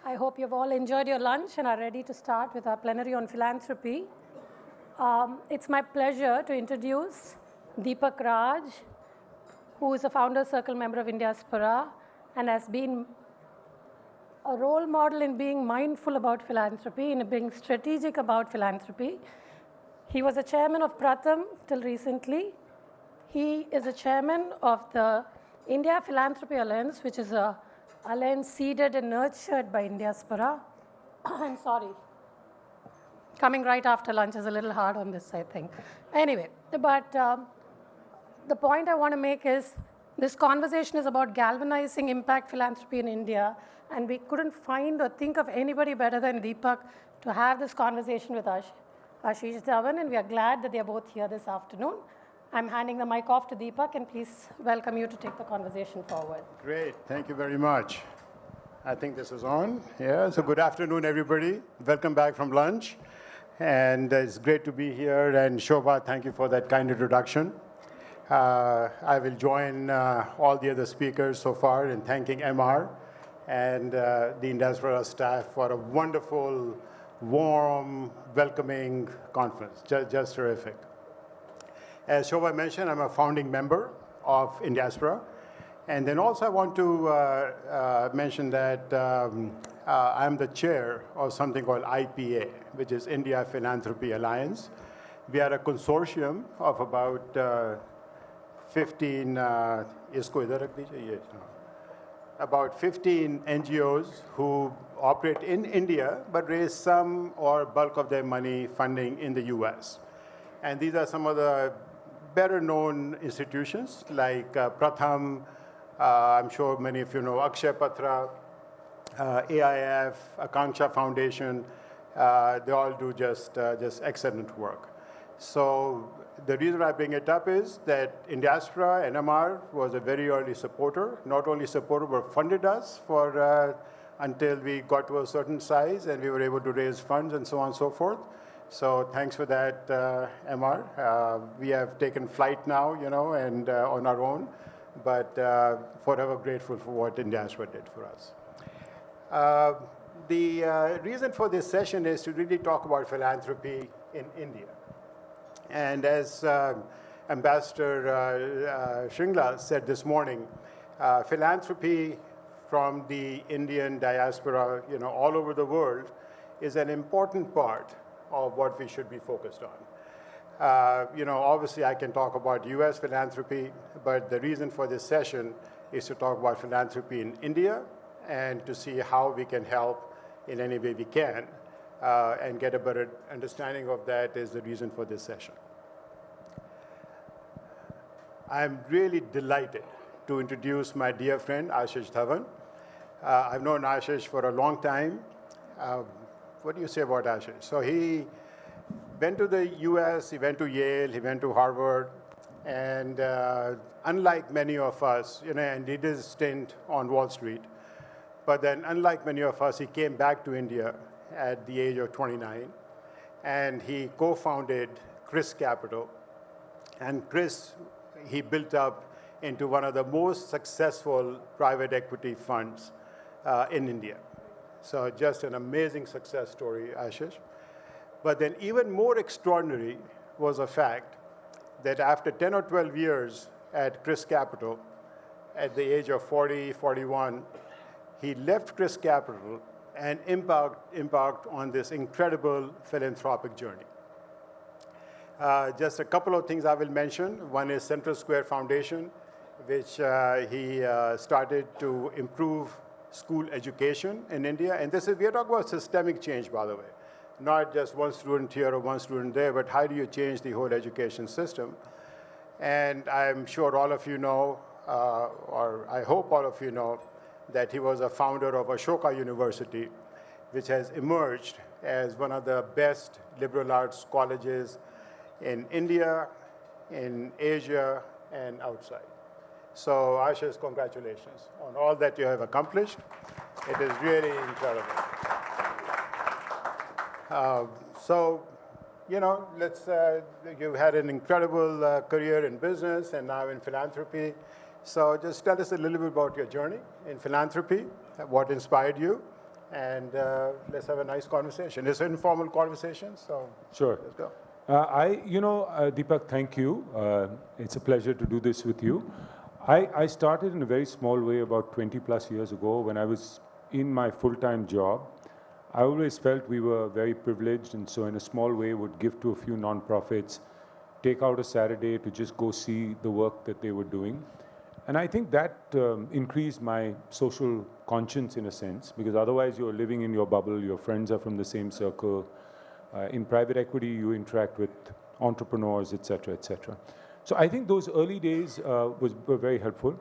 I hope you've all enjoyed your lunch and are ready to start with our plenary on philanthropy. It's my pleasure to introduce Deepak Raj, who is a Founders Circle member of Indiaspora and has been a role model in being mindful about philanthropy, in being strategic about philanthropy. He was a chairman of Pratham till recently. He is a chairman of the India Philanthropy Alliance, which is a alliance seeded and nurtured by Indiaspora. I'm sorry. Coming right after lunch is a little hard on this, I think. Anyway, but the point I want to make is this conversation is about galvanizing impact philanthropy in India, and we couldn't find or think of anybody better than Deepak to have this conversation with Ashish Dhawan, and we are glad that they are both here this afternoon. I'm handing the mic off to Deepak, and please welcome you to take the conversation forward. Great, thank you very much. I think this is on. Yeah, so good afternoon, everybody. Welcome back from lunch. And it's great to be here. And Shobha, thank you for that kind introduction. I will join all the other speakers so far in thanking MR and the Indiaspora staff for a wonderful, warm, welcoming conference. Just terrific. As Shobha mentioned, I'm a founding member of Indiaspora. And then also I want to mention that I'm the chair of something called IPA, which is India Philanthropy Alliance. We are a consortium of about 15 NGOs who operate in India, but raise some or bulk of their money funding in the US. And these are some of the better known institutions like Pratham, I'm sure many of you know Akshay Patra, AIF, Akanksha Foundation. They all do just excellent work. So the reason I bring it up is that Indiaspora, NMR, was a very early supporter. Not only supported, but funded us for until we got to a certain size and we were able to raise funds and so on and so forth. So thanks for that, MR. We have taken flight now, and on our own, but forever grateful for what Indiaspora did for us. The reason for this session is to really talk about philanthropy in India. And as Ambassador Shringla said this morning, philanthropy from the Indian diaspora, all over the world, is an important part of what we should be focused on. Obviously I can talk about US philanthropy, but the reason for this session is to talk about philanthropy in India and to see how we can help in any way we can and get a better understanding of that is the reason for this session. I'm really delighted to introduce my dear friend, Ashish Dhawan. I've known Ashish for a long time. What do you say about Ashish? So he went to the US, he went to Yale, he went to Harvard, and unlike many of us, and did his stint on Wall Street, but then unlike many of us, he came back to India at the age of 29, and he co-founded Chris Capital. And Chris, he built up into one of the most successful private equity funds in India. So just an amazing success story, Ashish. But then even more extraordinary was the fact that after 10 or 12 years at Chris Capital, at the age of 40, 41, he left Chris Capital and embarked on this incredible philanthropic journey. Just a couple of things I will mention. One is Central Square Foundation, which he started to improve school education in India. And we are talking about systemic change, by the way. Not just one student here or one student there, but how do you change the whole education system? And I'm sure all of you know, or I hope all of you know, that he was a founder of Ashoka University, which has emerged as one of the best liberal arts colleges in India, in Asia, and outside. So Ashish, congratulations on all that you have accomplished. It is really incredible. You've had an incredible career in business and now in philanthropy. So just tell us a little bit about your journey in philanthropy, what inspired you, and let's have a nice conversation. It's an informal conversation, so Sure. let's go. Deepak, thank you. It's a pleasure to do this with you. I started in a very small way about 20 plus years ago when I was in my full-time job. I always felt we were very privileged, and so in a small way would give to a few nonprofits, take out a Saturday to just go see the work that they were doing. And I think that increased my social conscience in a sense, because otherwise you're living in your bubble, your friends are from the same circle. In private equity, you interact with entrepreneurs, et cetera, et cetera. So I think those early days were very helpful.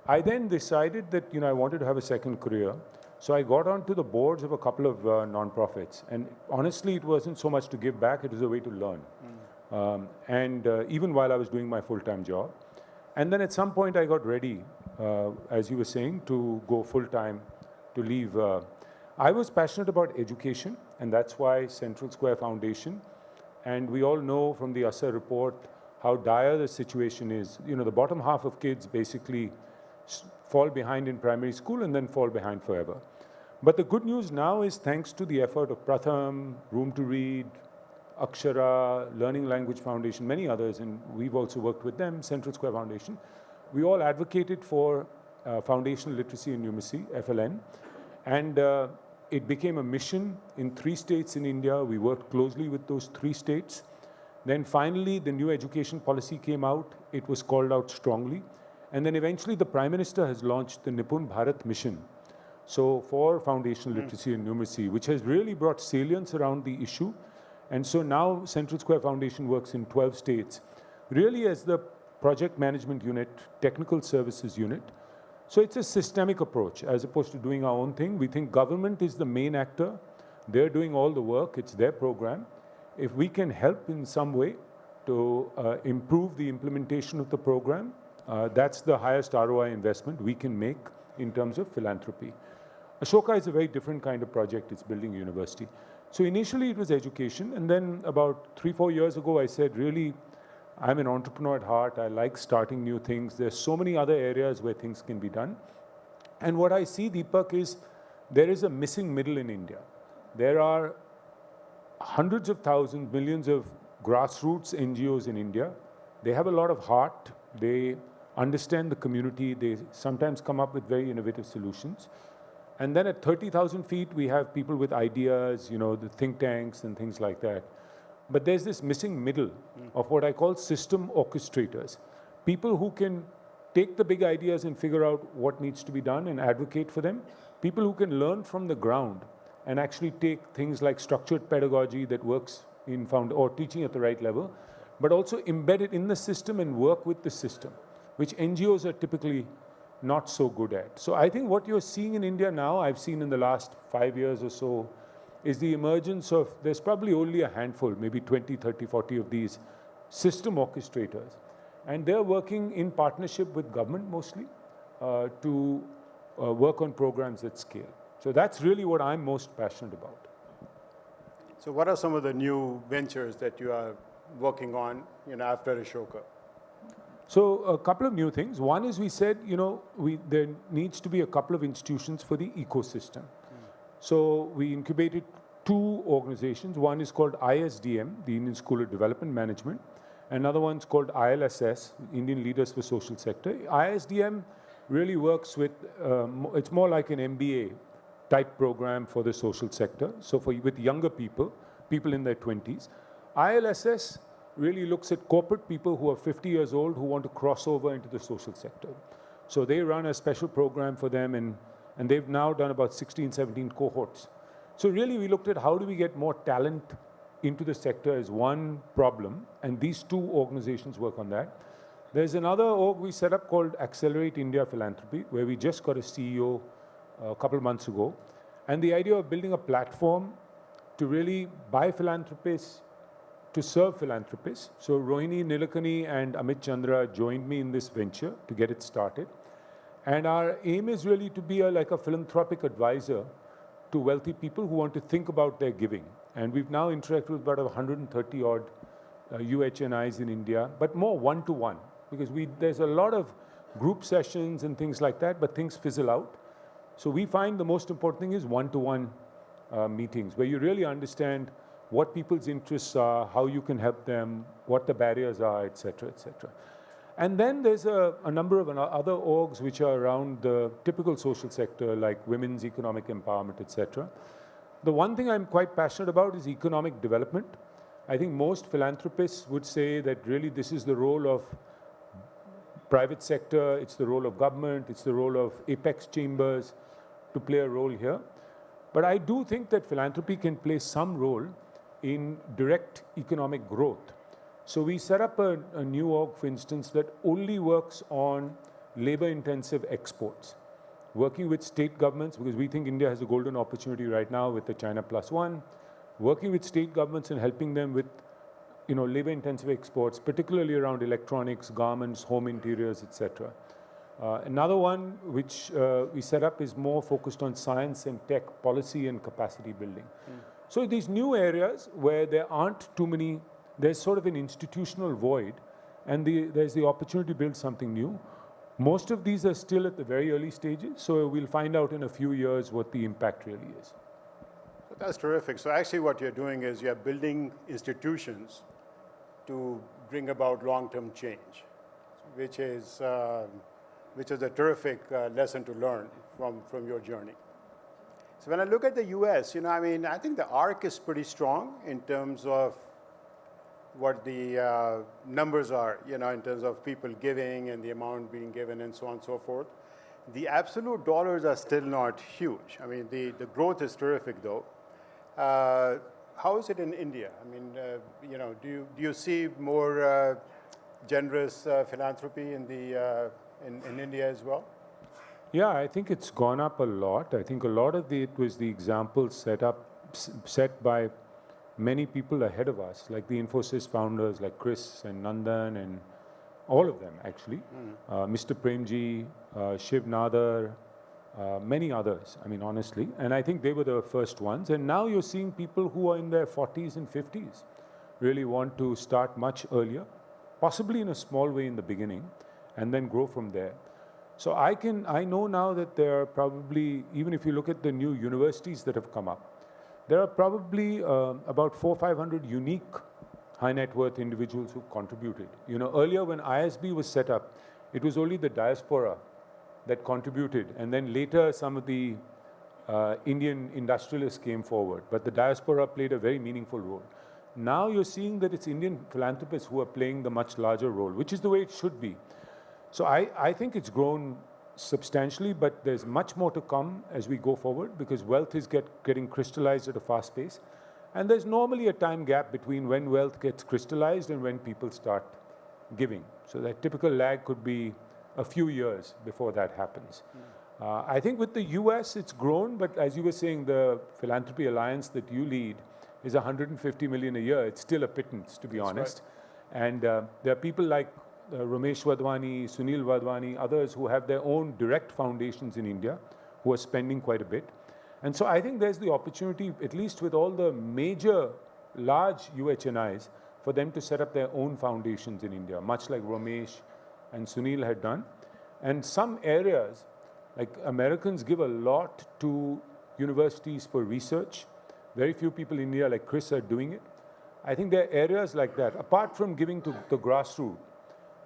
I then decided that I wanted to have a second career. So I got onto the boards of a couple of nonprofits. And honestly, it wasn't so much to give back, it was a way to learn. Even while I was doing my full-time job. And then at some point I got ready, as you were saying, to go full-time, to leave. I was passionate about education, and that's why Central Square Foundation. And we all know from the ASA report how dire the situation is. The bottom half of kids basically fall behind in primary school and then fall behind forever. But the good news now is thanks to the effort of Pratham, Room to Read, Akshara, Learning Language Foundation, many others, and we've also worked with them, Central Square Foundation. We all advocated for foundational literacy and numeracy, FLN, and it became a mission in 3 states in India. We worked closely with those 3 states. Then finally, the new education policy came out. It was called out strongly. And then eventually, the Prime Minister has launched the Nipun Bharat mission. So for foundational literacy and numeracy, which has really brought salience around the issue. And so now Central Square Foundation works in 12 states, really as the project management unit, technical services unit. So it's a systemic approach as opposed to doing our own thing. We think government is the main actor. They're doing all the work. It's their program. If we can help in some way to improve the implementation of the program, that's the highest ROI investment we can make in terms of philanthropy. Ashoka is a very different kind of project. It's building a university. So initially it was education, and then about 3-4 years ago I said, really, I'm an entrepreneur at heart. I like starting new things. There's so many other areas where things can be done. And what I see, Deepak, is there is a missing middle in India. There are hundreds of thousands, millions of grassroots NGOs in India. They have a lot of heart. They understand the community. They sometimes come up with very innovative solutions. And then at 30,000 feet, we have people with ideas, the think tanks and things like that. But there's this missing middle of what I call system orchestrators. People who can take the big ideas and figure out what needs to be done and advocate for them. People who can learn from the ground and actually take things like structured pedagogy that works in or teaching at the right level, but also embed it in the system and work with the system, which NGOs are typically not so good at. So I think what you're seeing in India now, I've seen in the last 5 years or so, is the emergence of, there's probably only a handful, maybe 20, 30, 40 of these system orchestrators. And they're working in partnership with government mostly to work on programs at scale. So that's really what I'm most passionate about. So what are some of the new ventures that you are working on after Ashoka? So a couple of new things. One is we said, there needs to be a couple of institutions for the ecosystem. So we incubated 2 organizations. One is called ISDM, the Indian School of Development Management. Another one's called ILSS, Indian Leaders for Social Sector. ISDM really works with, it's more like an MBA type program for the social sector. So with younger people in their 20s. ILSS really looks at corporate people who are 50 years old who want to cross over into the social sector. So they run a special program for them, and they've now done about 16, 17 cohorts. So really we looked at how do we get more talent into the sector as one problem, and these 2 organizations work on that. There's another org we set up called Accelerate India Philanthropy, where we just got a CEO a couple of months ago. And the idea of building a platform to really buy philanthropists, to serve philanthropists. So Rohini Nilakani and Amit Chandra joined me in this venture to get it started. And our aim is really to be like a philanthropic advisor to wealthy people who want to think about their giving. And we've now interacted with about 130 odd UHNIs in India, but more one-to-one, because there's a lot of group sessions and things like that, but things fizzle out. So we find the most important thing is one-to-one meetings, where you really understand what people's interests are, how you can help them, what the barriers are, et cetera, et cetera. And then there's a number of other orgs which are around the typical social sector, like women's economic empowerment, et cetera. The one thing I'm quite passionate about is economic development. I think most philanthropists would say that really this is the role of private sector, it's the role of government, it's the role of apex chambers to play a role here. But I do think that philanthropy can play some role in direct economic growth. So we set up a new org, for instance, that only works on labor-intensive exports, working with state governments, because we think India has a golden opportunity right now with the China +1, working with state governments and helping them with labor-intensive exports, particularly around electronics, garments, home interiors, etc. Another one which we set up is more focused on science and tech policy and capacity building. So these new areas where there aren't too many, there's sort of an institutional void, and there's the opportunity to build something new. Most of these are still at the very early stages, so we'll find out in a few years what the impact really is. That's terrific. So actually what you're doing is you're building institutions to bring about long-term change, which is a terrific lesson to learn from your journey. So when I look at the US, I think the arc is pretty strong in terms of what the numbers are, in terms of people giving and the amount being given and so on and so forth. The absolute dollars are still not huge. I mean, the growth is terrific though. How is it in India? I mean, do you see more generous philanthropy in India as well? Yeah, I think it's gone up a lot. I think a lot of it was the example set by many people ahead of us, like the Infosys founders, like Chris and Nandan, and all of them actually. Mr. Premji, Shiv Nadar, many others, I mean, honestly. And I think they were the first ones. And now you're seeing people who are in their 40s and 50s really want to start much earlier, possibly in a small way in the beginning, and then grow from there. So I know now that there are probably, even if you look at the new universities that have come up, there are probably about 400 or 500 unique high net worth individuals who've contributed. Earlier when ISB was set up, it was only the diaspora that contributed, and then later some of the Indian industrialists came forward, but the diaspora played a very meaningful role. Now you're seeing that it's Indian philanthropists who are playing the much larger role, which is the way it should be. So I think it's grown substantially, but there's much more to come as we go forward, because wealth is getting crystallized at a fast pace. And there's normally a time gap between when wealth gets crystallized and when people start giving. So that typical lag could be a few years before that happens. I think with the US, it's grown, but as you were saying, the Philanthropy Alliance that you lead is 150 million a year. It's still a pittance, to be honest. Right. And there are people like Ramesh Wadhwani, Sunil Wadhwani, others who have their own direct foundations in India who are spending quite a bit. And so I think there's the opportunity, at least with all the major, large UHNIs, for them to set up their own foundations in India, much like Ramesh and Sunil had done. And some areas, like Americans give a lot to universities for research. Very few people in India, like Chris, are doing it. I think there are areas like that. Apart from giving to the grassroots,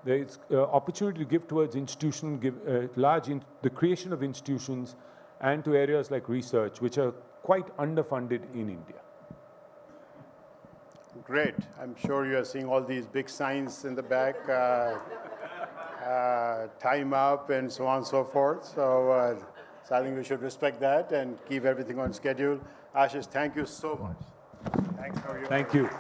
there is opportunity to give towards institutional, the creation of institutions, and to areas like research, which are quite underfunded in India. Great. I'm sure you are seeing all these big signs in the back, time up and so on and so forth. So I think we should respect that and keep everything on schedule. Ashish, thank you so much. Thanks for your Thank you.